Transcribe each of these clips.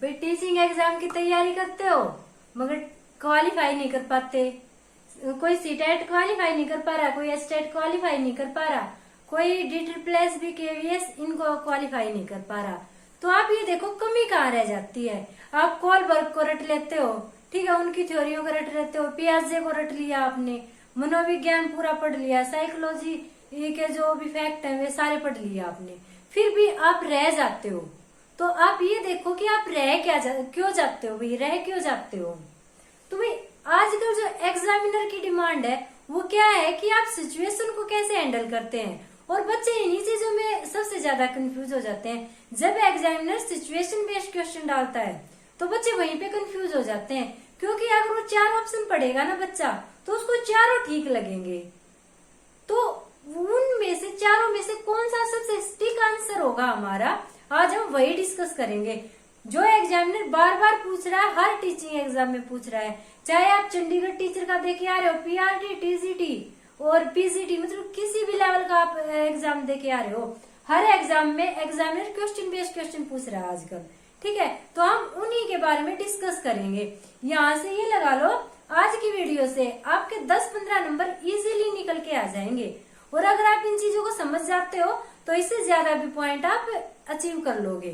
भाई teaching exam की तैयारी करते हो मगर क्वालिफाई नहीं कर पाते। कोई सीटेट क्वालिफाई नहीं कर पा रहा, कोई एस्टेट क्वालिफाई नहीं कर पा रहा, कोई DSSS भी KVS इनको क्वालिफाई नहीं कर पा रहा। तो आप ये देखो कमी कहाँ रह जाती है। आप कोलबर्ग को रट लेते हो, ठीक है, उनकी थ्योरियों को रट लेते हो, पियाजे को रट लिया आपने, मनोविज्ञान पूरा पढ़ लिया, साइकोलॉजी के जो भी फैक्ट है वे सारे पढ़ लिया आपने, फिर भी आप रह जाते हो। तो आप ये देखो कि आप क्यों जाते हो भाई, रह क्यों जाते हो। तो भाई आजकल जो एग्जामिनर की डिमांड है वो क्या है कि आप सिचुएशन को कैसे हैंडल करते हैं, और बच्चे इन्हीं चीजों में सबसे ज्यादा कंफ्यूज हो जाते हैं। जब एग्जामिनर सिचुएशन बेस्ड क्वेश्चन डालता है तो बच्चे वहीं पे कंफ्यूज हो जाते हैं, क्योंकि अगर वो 4 ऑप्शन पढ़ेगा ना बच्चा तो उसको चारों ठीक लगेंगे। तो उनमें से चारों में से कौन सा सबसे सटीक आंसर होगा हमारा, आज हम वही डिस्कस करेंगे। जो एग्जामिनर बार बार पूछ रहा है, हर टीचिंग एग्जाम में पूछ रहा है, चाहे आप चंडीगढ़ टीचर का देके आ रहे हो, PRT, TCT और PCT, मतलब किसी भी लेवल का आप एग्जाम देके आ रहे हो, हर एग्जाम में एग्जामिनर क्वेश्चन बेस्ड क्वेश्चन पूछ रहा है आजकल, ठीक है। तो हम उन्हीं के बारे में डिस्कस करेंगे। यहाँ से ये लगा लो आज की वीडियो से आपके 10-15 नंबर इजीली निकल के आ जाएंगे, और अगर आप इन चीजों को समझ जाते हो तो इससे ज्यादा भी पॉइंट आप अचीव कर लोगे,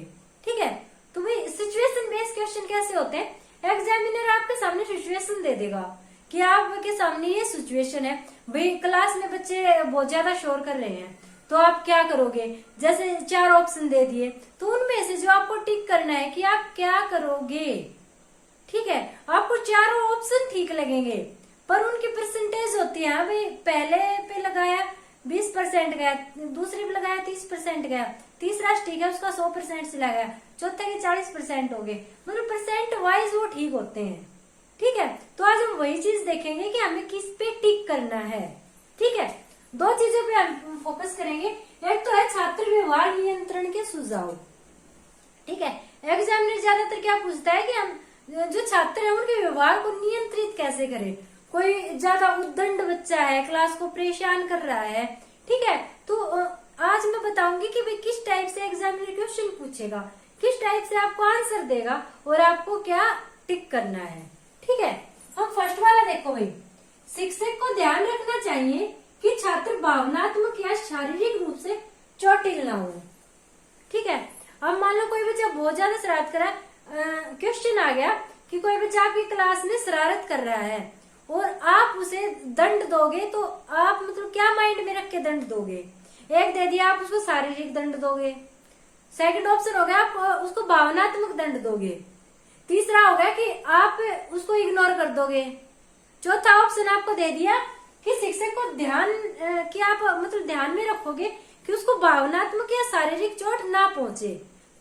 ठीक है। तो भाई सिचुएशन बेस्ड क्वेश्चन कैसे होते हैं, एग्जामिनर आपके सामने सिचुएशन दे देगा कि आपके सामने ये सिचुएशन है, भाई क्लास में बच्चे बहुत ज्यादा शोर कर रहे हैं तो आप क्या करोगे। जैसे 4 ऑप्शन दे दिए तो उनमें से जो आपको टिक करना है कि आप क्या करोगे, ठीक है। आपको चारों ऑप्शन ठीक लगेंगे पर उनकी परसेंटेज होती है, भाई पहले पे लगाया 20% गया, दूसरे पे लगाया 30% गया, तीसरा ठीक है उसका 100% से लगाया, चौथे के 40% हो गए, मतलब परसेंट वाइज वो ठीक होते हैं, ठीक है। तो आज हम वही चीज देखेंगे कि हमें किस पे टिक करना है, ठीक है। 2 चीजों पे हम फोकस करेंगे, एक तो है छात्र व्यवहार नियंत्रण के सुझाव, ठीक है। एग्जामिनर ज्यादातर क्या पूछता है कि हम जो छात्र है उनके व्यवहार को नियंत्रित कैसे करें। कोई ज्यादा उद्दंड बच्चा है, क्लास को परेशान कर रहा है, ठीक है, तो आज मैं बताऊंगी कि भाई किस टाइप से एग्जामिनर क्वेश्चन पूछेगा, किस टाइप से आपको आंसर देगा और आपको क्या टिक करना है, ठीक है। हम फर्स्ट वाला देखो भाई, शिक्षक को ध्यान रखना चाहिए कि छात्र भावनात्मक या शारीरिक रूप से चोटिल ना हो, ठीक है। अब मान लो कोई बच्चा बहुत ज्यादा शरारत कर रहा है, क्वेश्चन आ गया कि कोई बच्चा आपकी क्लास में शरारत कर रहा है और आप उसे दंड दोगे, तो आप मतलब क्या माइंड में रख के दंड दोगे। एक दे दिया आप उसको शारीरिक दंड दोगे, सेकंड ऑप्शन हो गया आप उसको भावनात्मक दंड दोगे, तीसरा हो गया कि आप उसको इग्नोर कर दोगे, चौथा ऑप्शन आपको दे दिया कि शिक्षक को ध्यान कि आप मतलब ध्यान में रखोगे कि उसको भावनात्मक या शारीरिक चोट ना पहुंचे,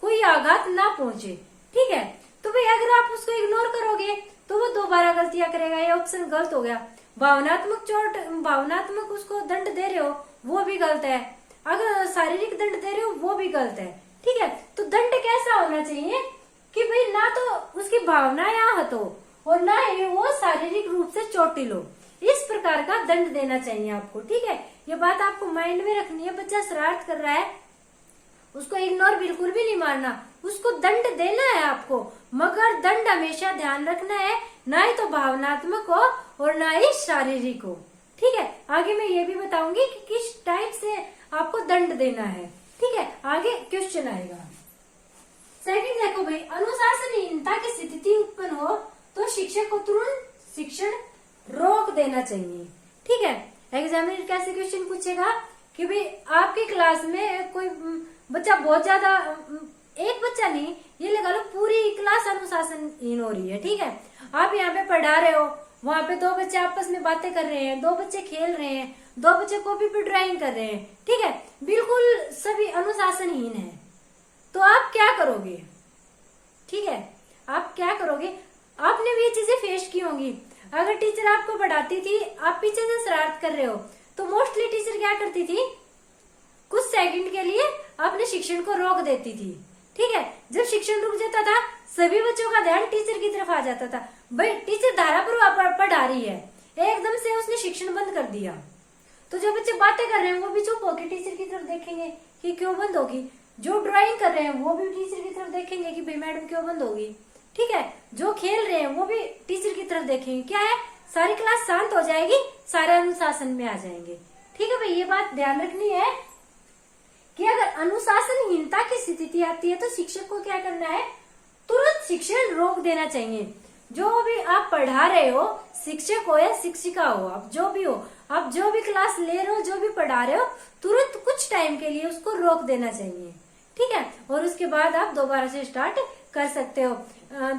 कोई आघात ना पहुंचे, ठीक है। तो भाई अगर आप उसको इग्नोर करोगे तो वो दोबारा गलतियां करेगा, ये ऑप्शन गलत हो गया। भावनात्मक चोट, भावनात्मक उसको दंड दे रहे हो वो भी गलत है, अगर शारीरिक दंड दे रहे हो वो भी गलत है, ठीक है। तो दंड कैसा होना चाहिए कि भाई ना तो उसकी भावनाएं आहत हो और ना ही वो शारीरिक रूप से चोटिल हो, इस प्रकार का दंड देना चाहिए आपको, ठीक है। ये बात आपको माइंड में रखनी है। बच्चा शरारत कर रहा है उसको इग्नोर बिल्कुल भी नहीं मारना, उसको दंड देना है आपको, मगर दंड हमेशा ध्यान रखना है ना ही तो भावनात्मक हो और ना ही शारीरिक हो, ठीक है। आगे मैं ये भी बताऊंगी कि किस टाइप से आपको दंड देना है, ठीक है। आगे क्वेश्चन आएगा। सेकंड देखो भाई, अनुशासनहीनता की स्थिति उत्पन्न हो तो शिक्षक को तुरंत शिक्षण रोक देना चाहिए, ठीक है। एग्जामिनर कैसे क्वेश्चन पूछेगा कि भाई आपकी क्लास में कोई बच्चा बहुत ज्यादा, एक बच्चा नहीं ये लगा लो पूरी क्लास अनुशासनहीन हो रही है, ठीक है। आप यहाँ पे पढ़ा रहे हो, वहां पे 2 बच्चे आपस में बातें कर रहे हैं, 2 बच्चे खेल रहे हैं, 2 बच्चे कॉपी पे ड्राइंग कर रहे हैं, ठीक है, बिल्कुल सभी अनुशासनहीन है। तो आप क्या करोगे, ठीक है, आप क्या करोगे। आपने भी ये चीजें फेस की होंगी। अगर टीचर आपको पढ़ाती थी, आप पीछे से शरारत कर रहे हो, तो मोस्टली टीचर क्या करती थी, कुछ सेकंड के लिए अपने शिक्षण को रोक देती थी, ठीक है। जब शिक्षण रुक जाता था सभी बच्चों का ध्यान टीचर की तरफ आ जाता था, भाई टीचर धारा पर पढ़ा रही है, एकदम से उसने शिक्षण बंद कर दिया, तो जो बच्चे बातें कर रहे हैं वो भी चुप होकर टीचर की तरफ देखेंगे कि क्यों बंद होगी। जो ड्राइंग कर रहे हैं वो भी टीचर की तरफ देखेंगे कि भाई मैडम क्यों बंद होगी। ठीक है, जो खेल रहे हैं वो भी टीचर की तरफ देखेंगे। क्या है, सारी क्लास शांत हो जाएगी, सारे अनुशासन में आ जाएंगे। ठीक है भाई, ये बात ध्यान रखनी है कि अगर अनुशासनहीनता की स्थिति आती है तो शिक्षक को क्या करना है, तुरंत शिक्षण रोक देना चाहिए। जो भी आप पढ़ा रहे हो, शिक्षक हो या शिक्षिका हो, आप जो भी हो, आप जो भी क्लास ले रहे हो, जो भी पढ़ा रहे हो, तुरंत कुछ टाइम के लिए उसको रोक देना चाहिए। ठीक है, और उसके बाद आप दोबारा से स्टार्ट कर सकते हो।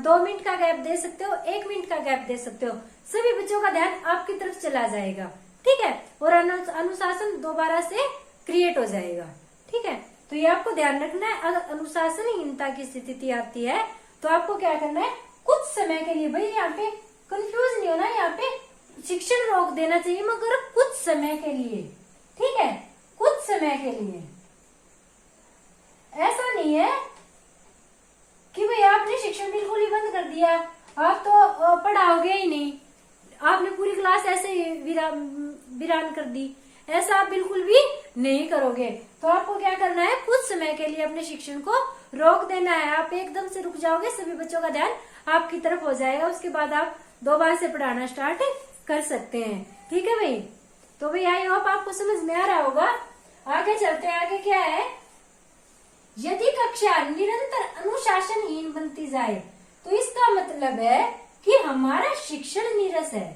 2 मिनट का गैप दे सकते हो, 1 मिनट का गैप दे सकते हो। सभी बच्चों का ध्यान आपकी तरफ चला जाएगा। ठीक है, और अनुशासन दोबारा से क्रिएट हो जाएगा। ठीक है, तो ये आपको ध्यान रखना है। अगर अनुशासनहीनता की स्थिति आती है तो आपको क्या करना है, कुछ समय के लिए, भाई यहाँ पे कंफ्यूज नहीं होना, यहाँ पे शिक्षण रोक देना चाहिए, मगर कुछ समय के लिए। ठीक है, कुछ समय के लिए। ऐसा नहीं है कि भाई आपने शिक्षण बिल्कुल ही बंद कर दिया, आप तो पढ़ाओगे ही नहीं, आपने पूरी क्लास ऐसे ही वीरान कर दी। ऐसा आप बिल्कुल भी नहीं करोगे। तो आपको क्या करना है, कुछ समय के लिए अपने शिक्षण को रोक देना है। आप एकदम से रुक जाओगे, सभी बच्चों का ध्यान आपकी तरफ हो जाएगा। उसके बाद आप दोबारा से पढ़ाना स्टार्ट कर सकते हैं। ठीक है भाई, तो भाई आई होप आपको समझ में आ रहा होगा। आगे चलते हैं, आगे क्या है, यदि कक्षा निरंतर अनुशासनहीन बनती जाए तो इसका मतलब है कि हमारा शिक्षण नीरस है।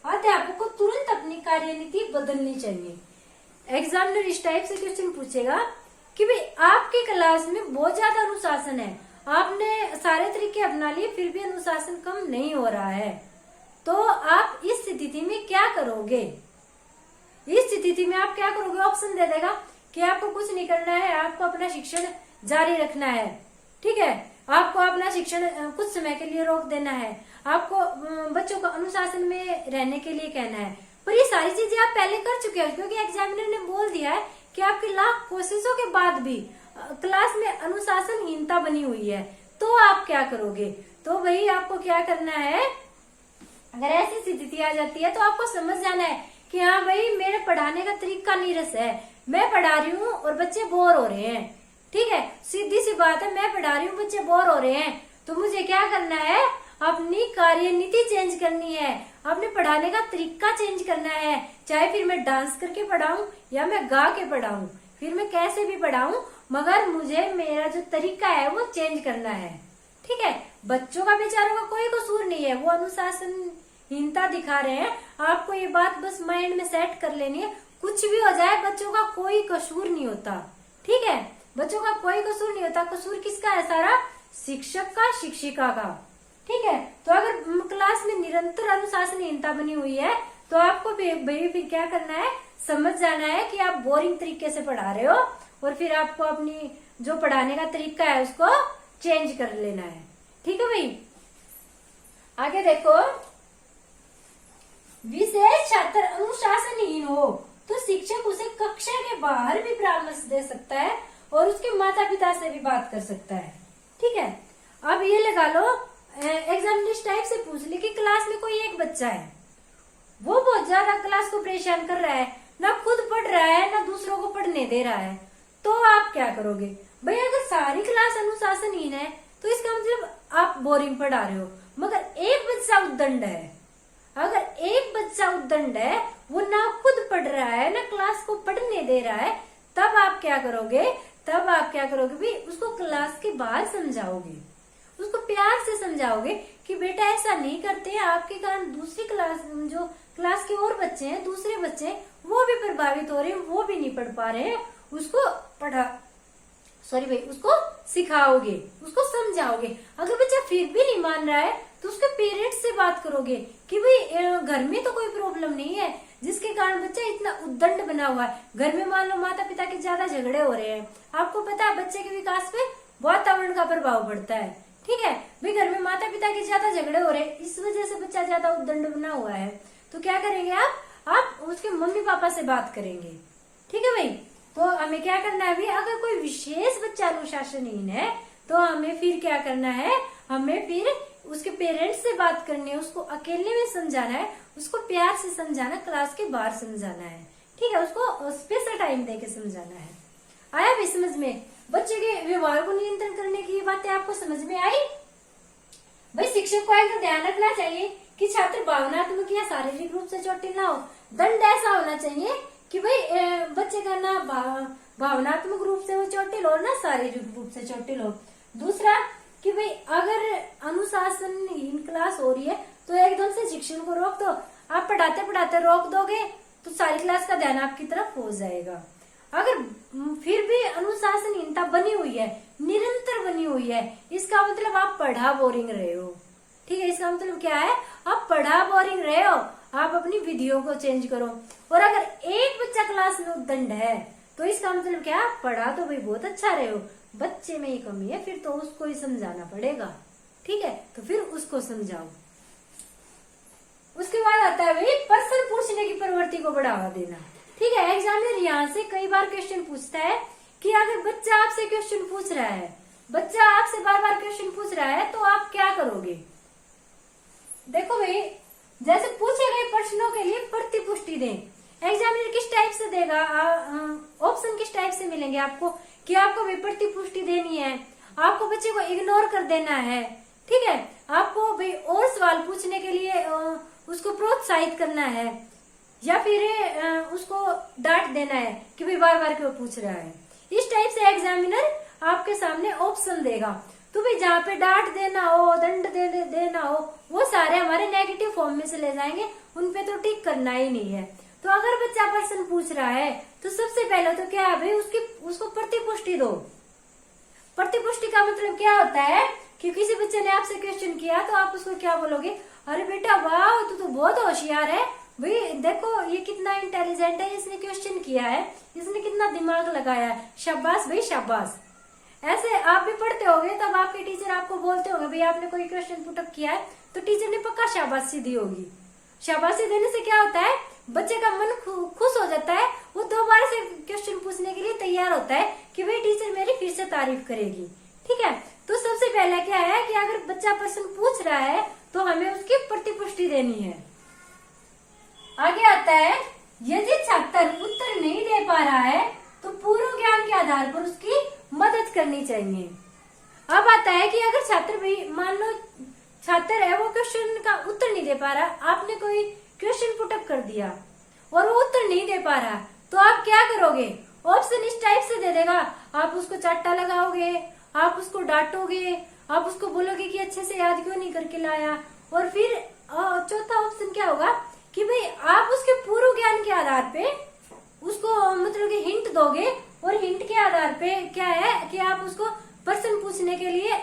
अध्यापक को तुरंत अपनी कार्यनीति बदलनी चाहिए। एग्जामिनर इस टाइप से क्वेश्चन पूछेगा कि भाई आपकी क्लास में बहुत ज्यादा अनुशासन है, आपने सारे तरीके अपना लिए, फिर भी अनुशासन कम नहीं हो रहा है, तो आप इस स्थिति में क्या करोगे। इस स्थिति में आप क्या करोगे, ऑप्शन दे देगा कि आपको कुछ नहीं करना है, आपको अपना शिक्षण जारी रखना है। ठीक है, आपको अपना शिक्षण कुछ समय के लिए रोक देना है, आपको बच्चों को अनुशासन में रहने के लिए कहना है। पर ये सारी चीजें आप पहले कर चुके हो, क्योंकि एग्जामिनर ने बोल दिया है कि आपकी लाख कोशिशों के बाद भी क्लास में अनुशासनहीनता बनी हुई है, तो आप क्या करोगे। तो भाई आपको क्या करना है, अगर ऐसी स्थिति आ जाती है तो आपको समझ जाना है कि हाँ भाई मेरे पढ़ाने का तरीका नीरस है, मैं पढ़ा रही हूँ और बच्चे बोर हो रहे हैं। ठीक है, सीधी सी बात है, मैं पढ़ा रही हूँ, बच्चे बोर हो रहे हैं, तो मुझे क्या करना है, अपनी कार्यनीति चेंज करनी है, अपने पढ़ाने का तरीका चेंज करना है। चाहे फिर मैं डांस करके पढ़ाऊं या मैं गा के पढ़ाऊं, फिर मैं कैसे भी पढ़ाऊं, मगर मुझे मेरा जो तरीका है वो चेंज करना है। ठीक है, बच्चों का बेचारों का कोई कसूर नहीं है, वो अनुशासनहीनता दिखा रहे हैं। आपको ये बात बस माइंड में सेट कर लेनी है, कुछ भी हो जाए बच्चों का कोई कसूर नहीं होता। ठीक है, बच्चों का कोई कसूर नहीं होता। कसूर किसका है, सारा शिक्षक का, शिक्षिका का। ठीक है, तो अगर क्लास में निरंतर अनुशासनहीनता बनी हुई है तो आपको भाई फिर क्या करना है, समझ जाना है कि आप बोरिंग तरीके से पढ़ा रहे हो, और फिर आपको अपनी जो पढ़ाने का तरीका है उसको चेंज कर लेना है। ठीक है भाई, आगे देखो, विशेष छात्र अनुशासनहीन हो तो शिक्षक उसे कक्षा के बाहर भी परामर्श दे सकता है और उसके माता पिता से भी बात कर सकता है। ठीक है, अब ये लगा लो, एग्जामिनर इस टाइप से पूछ ले कि क्लास में कोई एक बच्चा है, वो बहुत ज्यादा क्लास को परेशान कर रहा है, ना खुद पढ़ रहा है ना दूसरों को पढ़ने दे रहा है, तो आप क्या करोगे। भाई अगर सारी क्लास अनुशासनहीन है तो इसका मतलब आप बोरिंग पढ़ा रहे हो, मगर एक बच्चा उद्दंड है, अगर एक बच्चा उद्दंड है, वो ना खुद पढ़ रहा है ना क्लास को पढ़ने दे रहा है, तब आप क्या करोगे, तब आप क्या करोगे भी, उसको क्लास के बाहर समझाओगे, उसको प्यार से समझाओगे कि बेटा ऐसा नहीं करते हैं, आपके कारण दूसरी क्लास, जो क्लास के और बच्चे हैं, दूसरे बच्चे हैं, वो भी प्रभावित हो रहे हैं, वो भी नहीं पढ़ पा रहे हैं, उसको उसको सिखाओगे, उसको समझाओगे। अगर बच्चा फिर भी नहीं मान रहा है तो उसके पेरेंट्स से बात करोगे कि भाई घर में तो कोई प्रॉब्लम नहीं है जिसके कारण बच्चा इतना उद्दंड बना हुआ है। घर में मान लो माता पिता के ज्यादा झगड़े हो रहे हैं, आपको पता है बच्चे के विकास पे वातावरण का प्रभाव पड़ता है। ठीक है भाई, घर में माता पिता के ज्यादा झगड़े हो रहे हैं, इस वजह से बच्चा ज्यादा उद्दंड बना हुआ है, तो क्या करेंगे आप उसके मम्मी पापा से बात करेंगे। ठीक है भाई, तो हमें क्या करना है, अगर कोई विशेष बच्चा अनुशासनहीन है तो हमें फिर क्या करना है, हमें फिर उसके पेरेंट्स से बात करनी है, उसको अकेले में समझाना है, उसको प्यार से समझाना, क्लास के बाहर समझाना है। ठीक है, उसको स्पेशल टाइम देके समझाना है। आया भी समझ में। बच्चे के व्यवहार को नियंत्रण करने की ये बातें आपको समझ में आई? भाई शिक्षक को एक ध्यान रखना चाहिए कि छात्र भावनात्मक या शारीरिक रूप से चोटिल ना हो। दंड ऐसा होना चाहिए कि भाई बच्चे का ना भावनात्मक रूप से वो चोटिल हो ना शारीरिक रूप से चोटिल हो। दूसरा कि भाई अगर अनुशासनहीन क्लास हो रही है तो एकदम से शिक्षण को रोक दो। आप पढ़ाते पढ़ाते रोक दोगे तो सारी क्लास का ध्यान आपकी तरफ हो जाएगा। अगर फिर भी अनुशासनहीनता बनी हुई है, निरंतर बनी हुई है, इसका मतलब आप पढ़ा बोरिंग रहे हो। ठीक है, इसका मतलब क्या है? आप पढ़ा बोरिंग रहे हो, आप अपनी विधियों को चेंज करो। और अगर एक बच्चा क्लास में उद्दंड है तो इसका मतलब क्या? पढ़ा तो भाई बहुत अच्छा रहे हो, बच्चे में ही कमी है, फिर तो उसको ही समझाना पड़ेगा। ठीक है, तो फिर उसको समझाओ। उसके बाद आता है भाई प्रश्न पूछने की प्रवृत्ति को बढ़ावा देना। ठीक है, एग्जामिनर यहाँ से कई बार क्वेश्चन पूछता है कि अगर बच्चा आपसे क्वेश्चन पूछ रहा है, बच्चा आपसे बार बार क्वेश्चन पूछ रहा है तो आप क्या करोगे? देखो भाई, जैसे पूछे गए प्रश्नों के लिए प्रतिपुष्टि दें। एग्जामिनर किस टाइप से देगा? ऑप्शन किस टाइप से मिलेंगे आपको कि आपको भाई प्रतिपुष्टि देनी है, आपको बच्चे को इग्नोर कर देना है। ठीक है, आपको भाई और सवाल पूछने के लिए उसको प्रोत्साहित करना है, या फिर उसको डांट देना है कि भाई बार बार क्यों पूछ रहा है। इस टाइप से एग्जामिनर आपके सामने ऑप्शन देगा। तो भाई जहाँ पे डांट देना हो, दंड देना हो, वो सारे हमारे नेगेटिव फॉर्म में से ले जाएंगे, उनपे तो टिक करना ही नहीं है। तो अगर बच्चा प्रश्न पूछ रहा है तो सबसे पहले तो क्या है भाई, उसको प्रतिपुष्टि दो। प्रतिपुष्टि का मतलब क्या होता है कि किसी बच्चे ने आपसे क्वेश्चन किया तो आप उसको क्या बोलोगे? अरे बेटा वाह, तू तो बहुत होशियार है भाई, देखो ये कितना इंटेलिजेंट है, इसने क्वेश्चन किया है, इसने कितना दिमाग लगाया है, शाबाश भाई शाबाश। ऐसे आप भी पढ़ते होंगे तब आपके टीचर आपको बोलते होंगे भाई आपने कोई क्वेश्चन पुटअप किया है तो टीचर ने पक्का शाबाशी दी होगी। शाबाशी देने से क्या होता है? बच्चे का मन खुश हो जाता है, वो दोबारा से क्वेश्चन पूछने के लिए तैयार होता है कि भाई टीचर मेरी फिर से तारीफ करेगी। ठीक है, तो सबसे पहला क्या है कि अगर बच्चा प्रश्न पूछ रहा है तो हमें उसकी प्रतिपुष्टि देनी है। आगे आता है, यदि छात्र उत्तर नहीं दे पा रहा है तो पूर्व ज्ञान के आधार पर उसकी मदद करनी चाहिए। अब आता है कि अगर छात्र भी, मान लो छात्र है, वो क्वेश्चन का उत्तर नहीं दे पा रहा, आपने कोई क्वेश्चन पुटअप कर दिया और वो उत्तर नहीं दे पा रहा, तो आप क्या करोगे? ऑप्शन इस टाइप से दे देगा, आप उसको चाटा लगाओगे, आप उसको डांटोगे, आप उसको बोलोगे कि अच्छे से याद क्यों नहीं करके लाया। और फिर चौथा ऑप्शन क्या होगा कि भाई आप उसके पूर्व ज्ञान के आधार पे उसको मतलब कि हिंट दोगे, और हिंट के आधार पे क्या है कि आप उसको प्रश्न पूछने के लिए,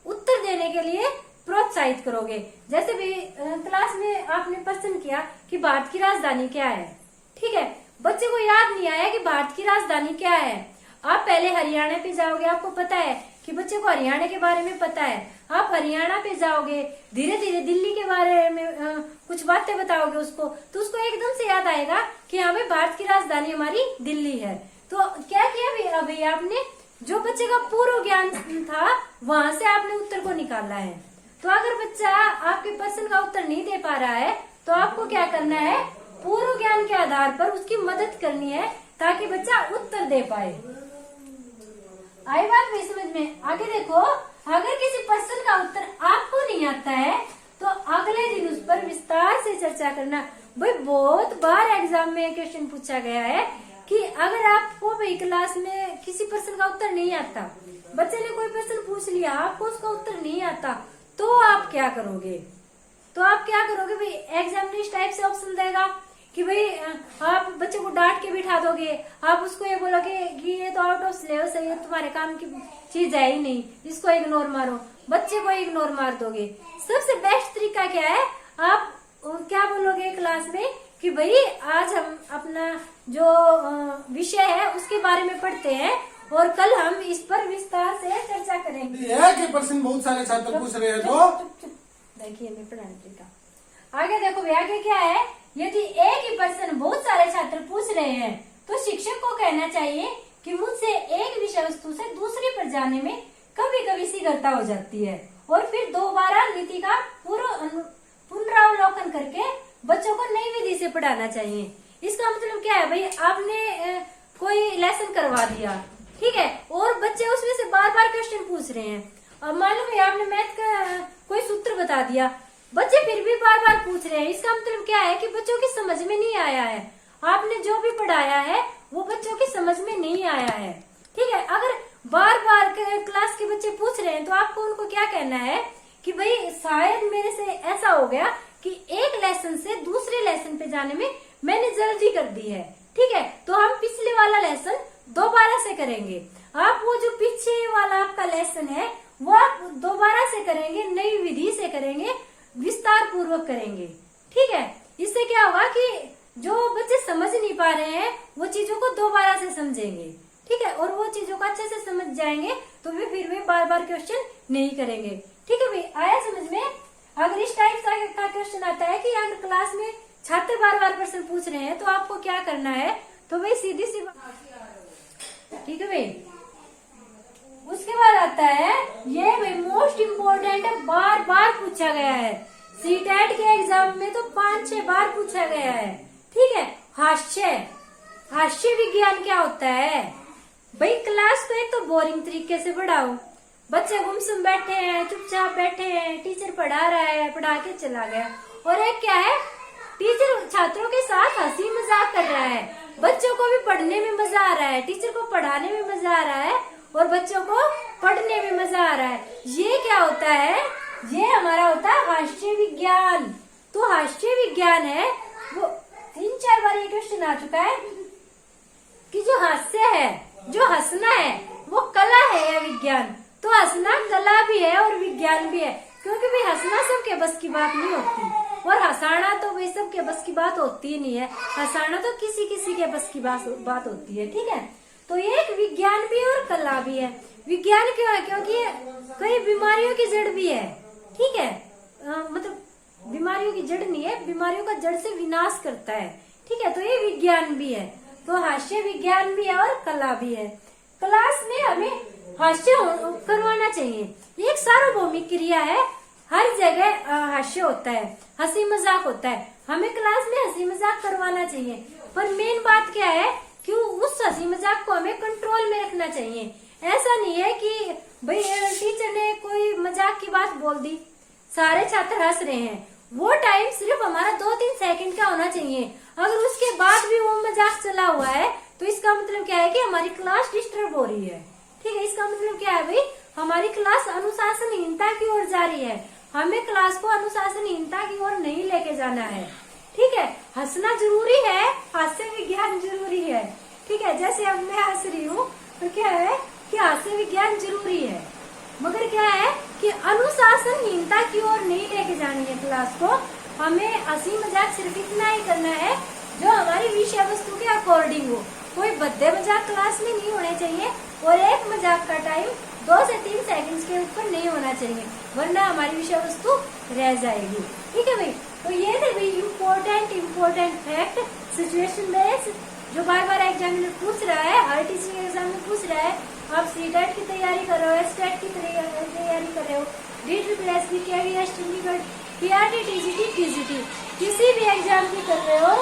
उत्तर देने के लिए प्रोत्साहित करोगे। जैसे भी क्लास में आपने प्रश्न किया कि भारत की राजधानी क्या है। ठीक है, बच्चे को याद नहीं आया कि भारत की राजधानी क्या है। आप पहले हरियाणा पे जाओगे, आपको पता है कि बच्चे को हरियाणा के बारे में पता है, आप हरियाणा पे जाओगे, धीरे धीरे दिल्ली के बारे में कुछ बातें बताओगे उसको, तो उसको एकदम से याद आएगा कि हाँ भाई भारत की राजधानी हमारी दिल्ली है। तो क्या किया अभी आपने? जो बच्चे का पूर्व ज्ञान था वहां से आपने उत्तर को निकाला है। तो अगर बच्चा आपके प्रश्न का उत्तर नहीं दे पा रहा है तो आपको क्या करना है? पूर्व ज्ञान के आधार पर उसकी मदद करनी है ताकि बच्चा उत्तर दे पाए। आई बात भी समझ में? आगे देखो, अगर किसी प्रश्न का उत्तर आपको नहीं आता है तो अगले दिन उस पर विस्तार से चर्चा करना। भाई बहुत बार एग्जाम में क्वेश्चन पूछा गया है कि अगर आपको भाई क्लास में किसी प्रश्न का उत्तर नहीं आता, बच्चे ने कोई प्रश्न पूछ लिया, आपको उसका उत्तर नहीं आता, तो आप क्या करोगे? तो आप क्या करोगे भाई? एग्जाम में इस टाइप से ऑप्शन देगा कि भाई आप बच्चे को डांट के बिठा दोगे, आप उसको ये बोलोगे कि ये तो आउट ऑफ सिलेबस है, ये तुम्हारे काम की चीज है ही नहीं, इसको इग्नोर मारो, बच्चे को इग्नोर मार दोगे। सबसे बेस्ट तरीका क्या है? आप क्या बोलोगे क्लास में कि भाई आज हम अपना जो विषय है उसके बारे में पढ़ते हैं और कल हम इस पर विस्तार से चर्चा करेंगे। कि प्रश्न बहुत सारे छात्र पूछ रहे हैं तो देखिए मैं पढ़ाने तरीका। आगे देखो भैया आगे क्या है? यदि एक ही प्रश्न बहुत सारे छात्र पूछ रहे हैं तो शिक्षक को कहना चाहिए कि मुझसे एक विषय वस्तु से दूसरी पर जाने में कभी कभी शीघ्रता हो जाती है, और फिर दोबारा नीति का पुनरावलोकन करके बच्चों को नई विधि से पढ़ाना चाहिए। इसका मतलब क्या है भाई? आपने कोई लेसन करवा दिया, ठीक है, और बच्चे उसमें से बार बार क्वेश्चन पूछ रहे हैं। अब मालूम है आपने मैथ का कोई सूत्र बता दिया, बच्चे फिर भी बार बार पूछ रहे हैं, इसका मतलब क्या है कि बच्चों की समझ में नहीं आया है। आपने जो भी पढ़ाया है वो बच्चों की समझ में नहीं आया है। ठीक है, अगर बार बार क्लास के बच्चे पूछ रहे हैं तो आपको उनको क्या कहना है कि भाई शायद मेरे से ऐसा हो गया कि एक लेसन से दूसरे लेसन पे जाने में मैंने जल्दी कर दी है। ठीक है, तो हम पिछले वाला लेसन दोबारा से करेंगे। आप वो जो पीछे वाला आपका लेसन है वो आप दोबारा से करेंगे, नई विधि से करेंगे, विस्तार पूर्वक करेंगे। ठीक है, इससे क्या होगा कि जो बच्चे समझ नहीं पा रहे हैं वो चीजों को दोबारा से समझेंगे। ठीक है, और वो चीजों को अच्छे से समझ जाएंगे तो वे फिर भी बार बार क्वेश्चन नहीं करेंगे। ठीक है भाई, आया समझ में? अगर इस टाइप का क्वेश्चन आता है कि अगर क्लास में छात्र बार बार प्रश्न पूछ रहे हैं तो आपको क्या करना है, तो भाई सीधी सी ठीक है भाई। उसके बाद आता है ये भाई मोस्ट इम्पोर्टेंट है, बार बार पूछा गया है सीटेट के एग्जाम में, तो 5-6 बार पूछा गया है। ठीक है, हास्य विज्ञान क्या होता है भाई? क्लास को एक तो बोरिंग तरीके से पढ़ाओ, बच्चे गुमसुम बैठे हैं, चुपचाप बैठे हैं, टीचर पढ़ा रहा है, पढ़ा के चला गया। और एक क्या है, टीचर छात्रों के साथ हंसी मजाक कर रहा है, बच्चों को भी पढ़ने में मजा आ रहा है, टीचर को पढ़ाने में मजा आ रहा है और बच्चों को पढ़ने में मजा आ रहा है। ये क्या होता है? ये हमारा होता है हास्य विज्ञान। तो हास्य विज्ञान है वो 3-4 बार ये क्वेश्चन आ चुका है कि जो हास्य है, जो हंसना है, वो कला है या विज्ञान? तो हंसना कला भी है और विज्ञान भी है, क्योंकि भाई हंसना सबके बस की बात नहीं होती और हंसाना तो भाई सबके बस की बात होती ही नहीं है। हंसाना तो किसी किसी के बस की बात होती है। ठीक है, तो ये एक विज्ञान भी है और कला भी है। विज्ञान क्यों है? क्योंकि कई बीमारियों की जड़ भी है। ठीक है, मतलब बीमारियों की जड़ नहीं है, बीमारियों का जड़ से विनाश करता है। ठीक है, तो ये विज्ञान भी है, तो हास्य विज्ञान भी है और कला भी है। क्लास में हमें हास्य करवाना चाहिए। एक सार्वभौमिक क्रिया है, हर जगह हास्य होता है, हंसी मजाक होता है, हमें क्लास में हंसी मजाक करवाना चाहिए। पर मेन बात क्या है कि उस हंसी मजाक को हमें कंट्रोल में रखना चाहिए। ऐसा नहीं है कि भाई टीचर ने कोई मजाक की बात बोल दी, सारे छात्र हंस रहे हैं, वो टाइम सिर्फ हमारा 2-3 सेकंड का होना चाहिए। अगर उसके बाद भी वो मजाक चला हुआ है तो इसका मतलब क्या है कि हमारी क्लास डिस्टर्ब हो रही है। ठीक है, इसका मतलब क्या है भाई, हमारी क्लास अनुशासनहीनता की ओर जा रही है। हमें क्लास को अनुशासनहीनता की ओर नहीं लेके जाना है। ठीक है, हंसना जरूरी है, हास्य विज्ञान जरूरी है। ठीक है, जैसे अब मैं हंस रही हूँ तो क्या है कि हास्य विज्ञान जरूरी है, मगर क्या है कि अनुशासनहीनता की ओर नहीं लेके जानी है क्लास को। हमें हंसी मजाक सिर्फ इतना ही करना है जो हमारी विषय वस्तु के अकॉर्डिंग हो। कोई भद्दे मजाक क्लास में नहीं होने चाहिए और एक मजाक का टाइम 2 से 3 सेकंड्स के ऊपर नहीं होना चाहिए, वरना हमारी विषय वस्तु रह जाएगी। ठीक है भाई, तो ये थे भाई इम्पोर्टेंट फैक्ट सिचुएशन बेस्ड, जो बार बार एग्जामिनर पूछ रहा है, हर टीचिंग एग्जाम में पूछ रहा है। आप सीटेट की तैयारी कर रहे हो, स्टेट की तैयारी कर रहे हो, DSSB, KVS, Chandigarh, PRT, TGT, PGT, किसी भी एग्जाम की कर रहे हो